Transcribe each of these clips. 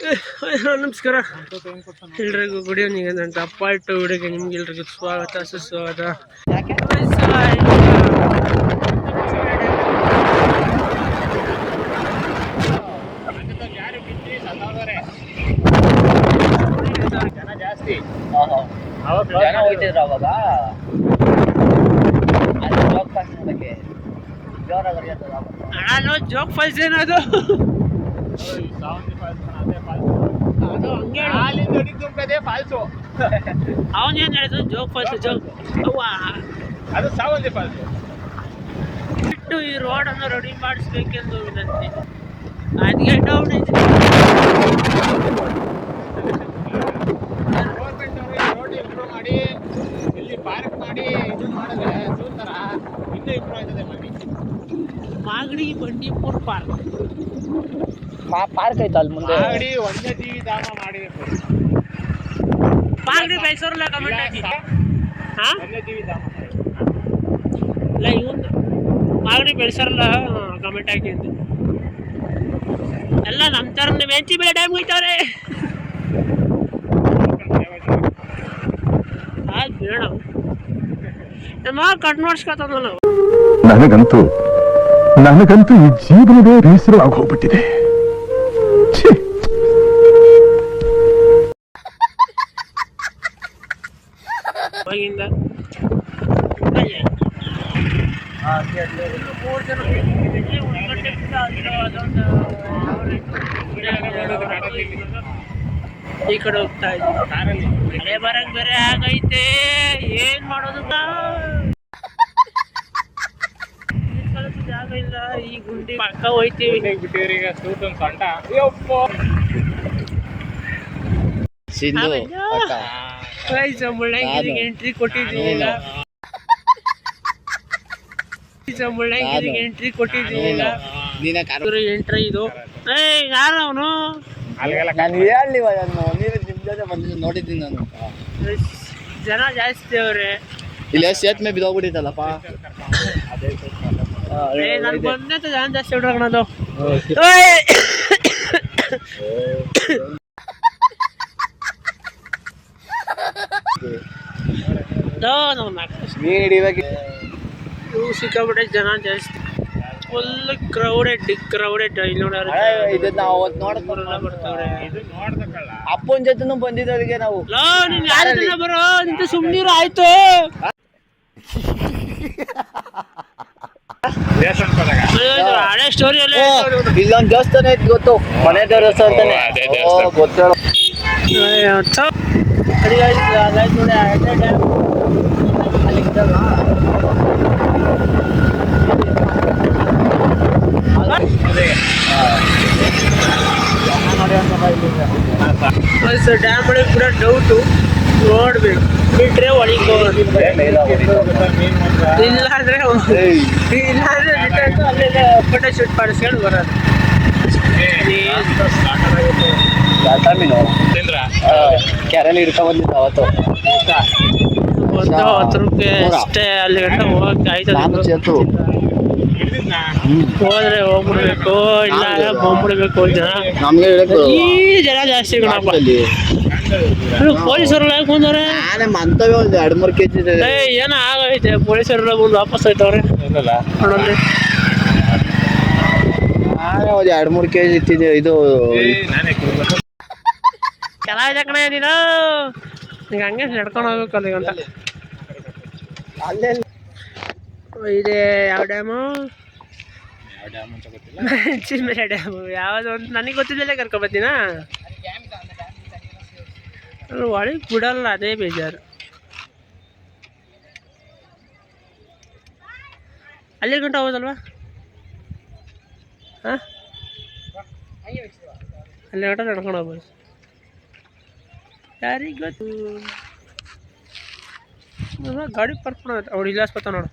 ನಮಸ್ಕಾರ ಎಲ್ರಿಗೂ good evening ಅಂತ ಅಪ್ಪಾಲ್ಟ್ ವಿಡಿಯೋಗೆ ನಿಮ್ಗೆಲ್ರಿಗೂ ಸ್ವಾಗತ ಸುಸ್ವಾಗತ. ಜನ ಜಾಸ್ತಿ ಜನ ಹೋಗ್ತಿದ್ರು ಅವಾಗ ಜೋಗ್ ಫಾಲ್ಸ್ ಏನದು? ಅವನೇನ್ ಹೇಳಿದ್ರು ಜೋಗ್ ಫಾಲ್ಸ್ ಅದು ಸಾವಂತಿ ಫಾಲ್ಸ್. ಬಿಟ್ಟು ಈ ರೋಡ್ ಅನ್ನು ರೆಡಿ ಮಾಡಿಸ್ಬೇಕೆಂದು ವಿನಂತಿ. ಅದಕ್ಕೆ ಡೌನ್ ಇದೆ. ಗೌರ್ಮೆಂಟ್ ಅವರು ರೋಡ್ ಇಂಪ್ರೂವ್ ಮಾಡಿ ಇಲ್ಲಿ ಪಾರ್ಕ್ ಮಾಡಿ ಇದು ಮಾಡಿದ್ರೆ ತರ ಇನ್ನೂ ಇಂಪ್ರೂವ್ ಆಯ್ತದೆ. ಮಾಗಡಿ ಬಂಡೀಪುರ ಪಾರ್ಕ್ ಐತ ಅಲ್ಲಿ ಮುಂದೆ. ಮಾಗಡಿ ವನ್ಯಜೀವಿ ಧಾಮ ಮಾಡಿದೆ. ಮಾಗಡಿ ಮೈಸೂರಲ್ಲ ಕಮೆಂಟ್ ಹಾಕಿ. ವನ್ಯಜೀವಿ ಧಾಮ ಇಲ್ಲ ಇವನು ಮಾಗಡಿ ಬೆಳೆಸೋರಲ್ಲ ಕಮೆಂಟ್ ಹಾಕಿ ಅಂತ. ಎಲ್ಲ ನಮ್ಮ ಥರ ಮೆಂಚಿ ಬೆಳೆ ಟೈಮ್ ಹೋಯ್ತವ್ರೆ. ಆಯ್ತು ಬೇಡ ನಮ್ಮ ಕಟ್ ನೋಡ್ಸ್ಕೊತದ ನಾವು. ನನಗಂತೂ ಈ ಜೀವನವೇ ಬೇಸರವಾಗಿ ಹೋಗ್ಬಿಟ್ಟಿದೆ. ಈ ಕಡೆ ಹೋಗ್ತಾ ಇದ್ದೀವಿ. ಮಳೆ ಬರಕ್ ಬೇರೆ ಆಗೈತೆ, ಏನ್ ಮಾಡೋದು? ಜಾಗ ಇಲ್ಲ. ಈ ಗುಂಡಿ ಪಕ್ಕ ಹೋಯ್ತೀವಿ. ಬಿಟ್ಟಿವ್ರೀಗ ಸೂಟೊಂದು ಸೊಂಟ ಮುಳ್ಳಂಗಿರಿಗೆ ಎಂಟ್ರಿ ಕೊಟ್ಟಿದ್ದೀನಿಲ್ಲ. ಎಂಟ್ರಿ ಕೊಟ್ಟಿದ್ದೀನಿಲ್ಲ. ಎಂಟ್ರಿ ಇದು. ಯಾರು ಅವನು? ನಾನು ಹೇಳಿ ನಿಮ್ ಜೊತೆ ಬಂದಿದ್ದು ನೋಡಿದ್ದೀನಿ ನಾನು. ಜನ ಜಾಸ್ತಿ ಅವ್ರೆ. ಇಲ್ಲ ಸೇತುವೆ ಬಿದ್ದೋಗ್ಬಿಟ್ಟಿತ್ತಲ್ಲಪ್ಪ. ನಾನು ಬಂದೆ ಜನ ಜಾಸ್ತಿ ಹೊಡ್ರದು. ಮೀನ್ ಹಿಡಿಬೇಕು. ಇವು ಸಿಕ್ಕಾಬಿಟ್ಟೆ ಜನ ಜಾಸ್ತಿ. ಫುಲ್ ಕ್ರೌಡೆಡ್ ಇದನ್ನ ಅವತ್ತು ನೋಡ್ಕೊಂಡ ಬರ್ತಾವ್ರೆ. ಅಪ್ಪನ ಜೊತೆನೂ ಬಂದಿದ್ದವರಿಗೆ ನಾವು. ನೀನ್ ಯಾರ ಜನ ಬರೋ ನಿಂತು ಸುಮ್ನೀರು ಆಯ್ತು. ಹಳೆ ಸ್ಟೋರಿ ಇಲ್ಲೊಂದು ದೇವಸ್ಥಾನ ಐತಿ ಗೊತ್ತು, ಮನೆ ದೇವಸ್ಥಾನ ಅಂತಾನೆ ಗೊತ್ತೇಳ. ಡ್ಯಾಮ್ ಒಳಗೆ ಕೂಡ ಡೌಟು ನೋಡ್ಬೇಕು. ಬಿಟ್ರೆ ಒಳಗೆ ಇಲ್ಲಾಂದ್ರೆ ಅಲ್ಲೇ ಫೋಟೋ ಶೂಟ್ ಮಾಡಿಸ್ಕೊಂಡು ಬರೋದು. ಕೆರೆಯಲ್ಲಿ ಹಿಡ್ಕೊಂಡ್ ಬಂದಿದ್ದ ಅವತ್ತು. ಒಂದು 10 ರೂಪಾಯಿ ಅಷ್ಟೇ. ಅಲ್ಲಿ ಗಂಟ ಹೋಗಕ್ಕೆ ಆಯ್ತು. ಹೋದ್ರೆ ಹೋಗ್ಬಿಡ್ಬೇಕು, ಇಲ್ಲ ಬಂದ್ಬಿಡ್ಬೇಕು. ಈ ಜನ ಜಾಸ್ತಿ ಪೊಲೀಸರೆಲ್ಲ ಬಂದವ್ರೆ. ಮಂತವೇ ಒಂದು 2-3 kg ಏನೋ ಆಗೈತೆ. ಪೊಲೀಸರೆಲ್ಲ ಬಂದು ವಾಪಸ್ ಆಯ್ತವ್ರೆ. ನೋಡಲ್ಲಿ ಒಂದು 2-3 kg ಇತ್ತಿದೆ. ಇದು ಚೆನ್ನಾಗಿದೆ ಕಣ. ನೀನು ಈಗ ಹಂಗೆ ನಡ್ಕೊಂಡು ಹೋಗ್ಬೇಕು ಅಲ್ಲಿಗಂತ. ಅಲ್ಲೇ ಇದೆ ಯಾವ ಡ್ಯಾಮು? ಮೆಣಸಿನಮಲೆ ಡ್ಯಾಮು ಯಾವುದು ಅಂತ ನನಗೆ ಗೊತ್ತಿದ್ದಲ್ಲೇ ಕರ್ಕೊಬತ್ತೀನ. ಒಳಗೆ ಬಿಡಲ್ಲ, ಅದೇ ಬೇಜಾರು. ಅಲ್ಲಿ ಗಂಟ ಹೋಗೋದಲ್ವಾ? ಹಾಂ, ಅಲ್ಲಿ ಗಂಟ ನಡ್ಕೊಂಡು ಹೋಗ್ಬೋದು. ಯಾರಿಗೆ ಗೊತ್ತು? ಗಾಡಿ ಪಾರ್ಕ್ ಮಾಡೋದು. ಅವ್ರು ಇಲ್ಲ ಸ್ಪತ್ತ ನೋಡು.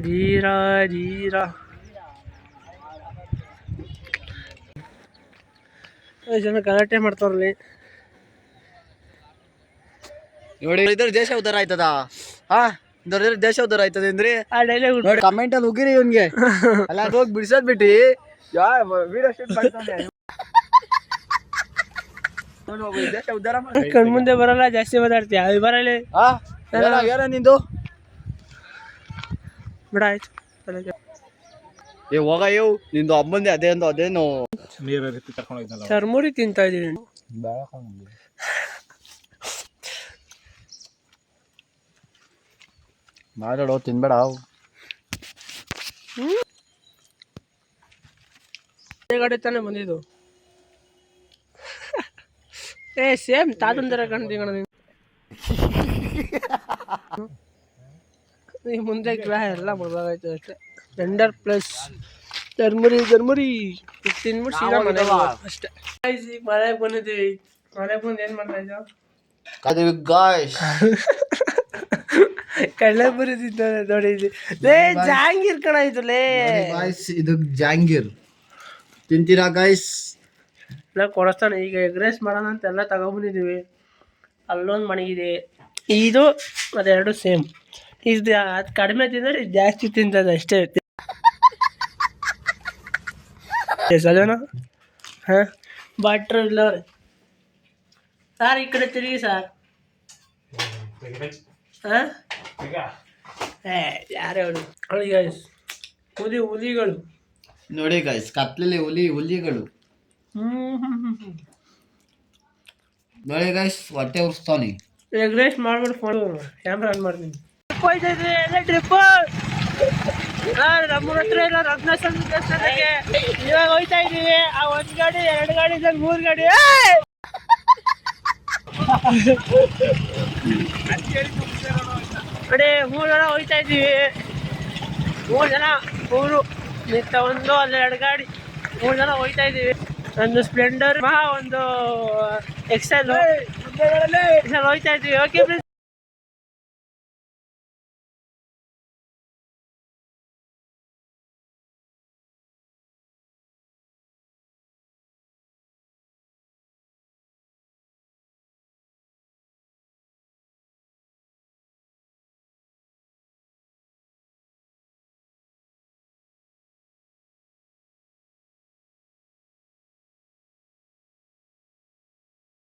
ಧೀರ ಧೀರ ಜನ ಗಲಾಟೆ ಮಾಡ್ತಾರಲ್ಲಿ. ನೋಡಿ ಇದ್ರ ದೇಶ ಉದ್ಧಾರ ಆಯ್ತದ. ದೇಶ ಉದ್ಧಾರ ಆಯ್ತದೆ ಅಂದ್ರೆ ಕಮೆಂಟ್ ಅಲ್ಲಿ ಉಗಿರಿ ಇವನ್ಗೆ. ಅಲ್ಲ ಹೋಗಿ ಬಿಡ್ಸೋದ್ ಬಿಟ್ಟು ವಿಡಿಯೋ ಶೂಟ್ ಮಾಡ್ತಾನೆ. ಕಣ್ಮುಂದೆ ಬರಲ್ಲ, ಜಾಸ್ತಿ ಮಾತಾಡ್ತೀಯ. ಅದು ಬರಲಿ ಏನ ನಿಂದು ಬಿಡ, ಆಯ್ತು. ಏ ಹೋಗಯ್ಯೋ, ನಿಂದು ಅಮ್ಮಂದೆ ಅದೇನು ನೀರು ರೀತಿ ಕರ್ಕೊಂಡು ಹೋಗಿದ್ದಲ್ಲ. ಚರ್ಮುರಿ ತಿಂತಾ ಇದೀನಿ. ಮಾಡೋ ತಿನ್ಬೇಡ. ಗಾಡಿ ತಾನೇ ಬಂದಿದ್ದು. ಏ ಸೇಮ್ ತಾತಂದರ ಕಾಣ್ತೀವಿ ಕಣ ನೀನು. ಈ ಮುಂದೆ ಗ್ರಹ ಎಲ್ಲ ಮದುವಾಗೈತೆ ಅಷ್ಟೇ. ಟೆಂಡರ್ ಪ್ಲಸ್ ಚರ್ಮುರಿ ತಿನ್ಬಿಟ್ಟು ಸೀದಾ ಮನೆಗೆ ಹೋಗೋದು ಅಷ್ಟೇ. ಈಗ ಮನೆಗೆ ಬಂದಿದ್ದೀವಿ. ಮನೆಗೆ ಬಂದು ಏನು ಮಾಡ್ತಾ ಇದ್ದೋ ಕಳ್ಳಪುರಿ ತಿಂತಾನೆ ನೋಡಿದ್ವಿ. ಲೇ ಜಾಂಗೀರ್ ಕಣ ಇದು. ಲೇ ಇದು ಜಾಂಗೀರ್ ತಿಂತೀರಾ ಗಾಯ್ಸ್? ಎಲ್ಲ ಕೊಡಿಸ್ತಾನೆ. ಈಗ ಎಗ್ ರೈಸ್ ಮಾಡೋಣ ಅಂತ ಎಲ್ಲ ತಗೊಬಂದಿದ್ದೀವಿ. ಅಲ್ಲೊಂದು ಮಣಗಿದೆ, ಇದು ಅದೆರಡು ಸೇಮ್. ಇದು ಅದು ಕಡಿಮೆ ತಿಂದರೆ ಇದು ಜಾಸ್ತಿ ತಿಂತದೆ ಅಷ್ಟೇ. ಸಲನಾ? ಹಾಂ, ಬಾಟ್ರು ಇಲ್ಲವ್ರೆ ಸಾರ್. ಈ ಕಡೆ ತಿರುಗಿ ಸಾರ್. ಹಾಂ, ಯಾರೇ ಅವಳು ಅವಳಿ ಗಾಯ್ಸ್, ಹುಲಿಗಳು ನೋಡಿ ಗಾಯ್ಸ್, ಕತ್ಲಲ್ಲಿ ಹುಲಿಗಳು ನೋಡಿ ಗಾಯ್ಸ್. ಹೊಟ್ಟೆ ಉರ್ಸ್ತಾನೆ. ಎಗ್ ರೈಸ್ ಮಾಡ್ಬಿಟ್ಟು ಫೋನ್ ಕ್ಯಾಮ್ರಾ ಆನ್ ಮಾಡ್ತೀನಿ. ಎಲ್ಲ ಟ್ರಿಪ್ ನಮ್ಮೂರ ಹತ್ರ ಇಲ್ಲ ರತ್ನಸ್ವಾಮಿ ದೇವಸ್ಥಾನಕ್ಕೆ ಇವಾಗ ಹೋಯ್ತಾ ಇದೀವಿ. ಆ 1 ಗಾಡಿ 2 ಗಾಡಿ 3 ಗಾಡಿ ಕಡೆ 3 ಜನ ಹೋಯ್ತಾ ಇದ್ದೀವಿ. 3 ಜನ ಊರು ನಿಂತ, ಒಂದು ಅಲ್ಲಿ 2 ಗಾಡಿ, 3 ಜನ ಹೋಯ್ತಾ ಇದ್ದೀವಿ. ಒಂದು ಸ್ಪ್ಲೆಂಡರ್, ಒಂದು ಎಕ್ಸೆಲ್ ಹೋಯ್ತಾ ಇದ್ದೀವಿ. ಓಕೆ.